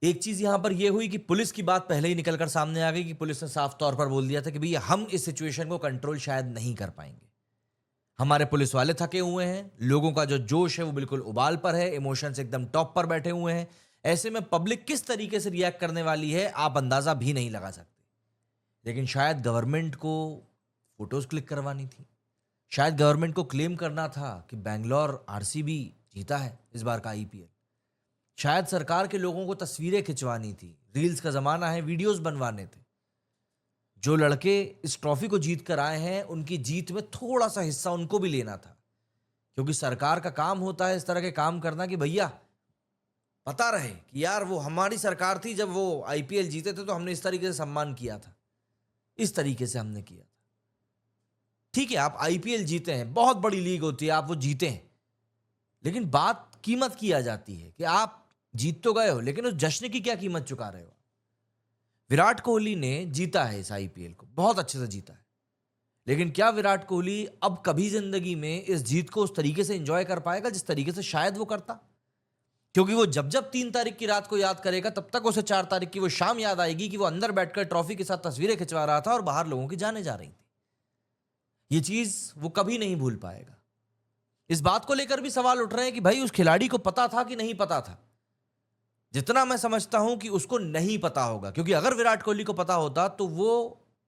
एक चीज यहां पर यह हुई कि पुलिस की बात पहले ही निकलकर सामने आ गई कि पुलिस ने साफ तौर पर बोल दिया था कि भैया हम इस सिचुएशन को कंट्रोल शायद नहीं कर पाएंगे। हमारे पुलिस वाले थके हुए हैं, लोगों का जो जोश है वो बिल्कुल उबाल पर है, इमोशंस एकदम टॉप पर बैठे हुए हैं। ऐसे में पब्लिक किस तरीके से रिएक्ट करने वाली है आप अंदाजा भी नहीं लगा सकते। लेकिन शायद गवर्नमेंट को फोटोज क्लिक करवानी थी, शायद गवर्नमेंट को क्लेम करना था कि बैंगलोर आरसीबी जीता है इस बार का आईपीएल। शायद सरकार के लोगों को तस्वीरें खिंचवानी थी, रील्स का जमाना है, वीडियोस बनवाने थे। जो लड़के इस ट्रॉफी को जीत कर आए हैं उनकी जीत में थोड़ा सा हिस्सा उनको भी लेना था, क्योंकि सरकार का काम होता है इस तरह के काम करना कि भैया पता रहे कि यार वो हमारी सरकार थी, जब वो आईपीएल जीते थे तो हमने इस तरीके से सम्मान किया था, इस तरीके से हमने किया था। ठीक है, आप आईपीएल जीते हैं, बहुत बड़ी लीग होती है, आप वो जीते हैं, लेकिन बात कीमत की आ जाती है कि आप जीत तो गए हो लेकिन उस जश्न की क्या कीमत चुका रहे हो। विराट कोहली ने जीता है इस आईपीएल को, बहुत अच्छे से जीता है, लेकिन क्या विराट कोहली अब कभी जिंदगी में इस जीत को उस तरीके से एंजॉय कर पाएगा जिस तरीके से शायद वो करता? क्योंकि वो जब जब 3 तारीख की रात को याद करेगा तब तक उसे 4 तारीख की वो शाम याद आएगी कि वो अंदर बैठकर ट्रॉफी के साथ तस्वीरें खिंचवा रहा था और बाहर लोगों की जाने जा रही थी। ये चीज वो कभी नहीं भूल पाएगा। इस बात को लेकर भी सवाल उठ रहे हैं कि भाई उस खिलाड़ी को पता था कि नहीं पता था। जितना मैं समझता हूं कि उसको नहीं पता होगा, क्योंकि अगर विराट कोहली को पता होता तो वो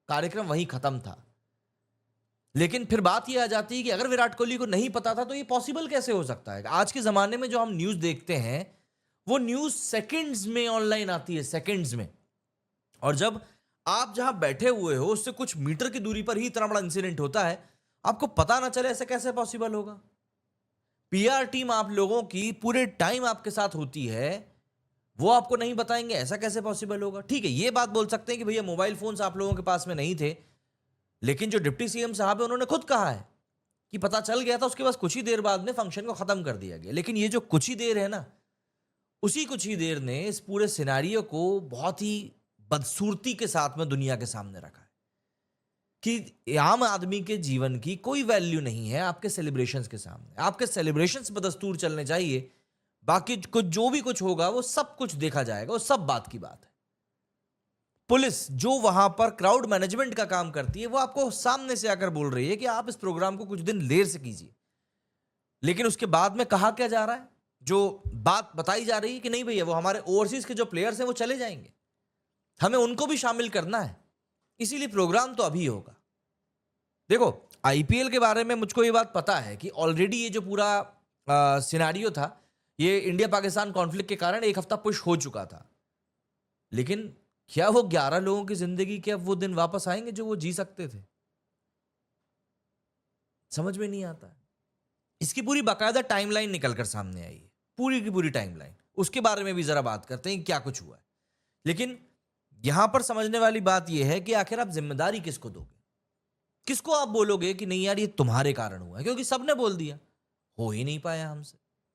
कार्यक्रम वहीं खत्म था। लेकिन फिर बात यह आ जाती है कि अगर विराट कोहली को नहीं पता था तो ये पॉसिबल कैसे हो सकता है? आज के जमाने में जो हम न्यूज देखते हैं वो न्यूज सेकंड्स में ऑनलाइन आती है, सेकंड्स में। और जब आप जहां बैठे हुए हो उससे कुछ मीटर की दूरी पर ही इतना बड़ा इंसिडेंट होता है, आपको पता ना चले, ऐसे कैसे पॉसिबल होगा? पीआर टीम आप लोगों की पूरे टाइम आपके साथ होती है, वो आपको नहीं बताएंगे, ऐसा कैसे पॉसिबल होगा? ठीक है, ये बात बोल सकते हैं कि भैया मोबाइल फोन्स आप लोगों के पास में नहीं थे, लेकिन जो डिप्टी सीएम साहब है उन्होंने खुद कहा है कि पता चल गया था, उसके बाद कुछ ही देर बाद में फंक्शन को खत्म कर दिया गया। लेकिन ये जो कुछ ही देर है ना, उसी कुछ ही देर ने इस पूरे सिनेरियो को बहुत ही बदसूरती के साथ में दुनिया के सामने रखा है कि आम आदमी के जीवन की कोई वैल्यू नहीं है आपके सेलिब्रेशंस के सामने। आपके सेलिब्रेशंस बदस्तूर चलने चाहिए, बाकी कुछ जो भी कुछ होगा वो सब कुछ देखा जाएगा, वो सब बात की बात है। पुलिस जो वहां पर क्राउड मैनेजमेंट का काम करती है वो आपको सामने से आकर बोल रही है कि आप इस प्रोग्राम को कुछ दिन देर से कीजिए, लेकिन उसके बाद में कहा क्या जा रहा है, जो बात बताई जा रही है कि नहीं भैया वो हमारे ओवरसीज के जो प्लेयर्स हैं वो चले जाएंगे, हमें उनको भी शामिल करना है, इसीलिए प्रोग्राम तो अभी होगा। देखो, आईपीएल के बारे में मुझको ये बात पता है कि ऑलरेडी ये जो पूरा सिनेरियो था ये इंडिया पाकिस्तान कॉन्फ्लिक्ट के कारण एक हफ्ता पुश हो चुका था, लेकिन क्या वो 11 लोगों की जिंदगी के अब वो दिन वापस आएंगे जो वो जी सकते थे? समझ में नहीं आता है। इसकी पूरी बाकायदा टाइमलाइन निकल कर सामने आई है, पूरी की पूरी टाइमलाइन। उसके बारे में भी जरा बात करते हैं क्या कुछ हुआ है। लेकिन यहां पर समझने वाली बात यह है कि आखिर आप जिम्मेदारी किसको दोगे? किसको आप बोलोगे कि नहीं यार ये तुम्हारे कारण हुआ है? क्योंकि सबने बोल दिया, हो ही नहीं पाया हमसे।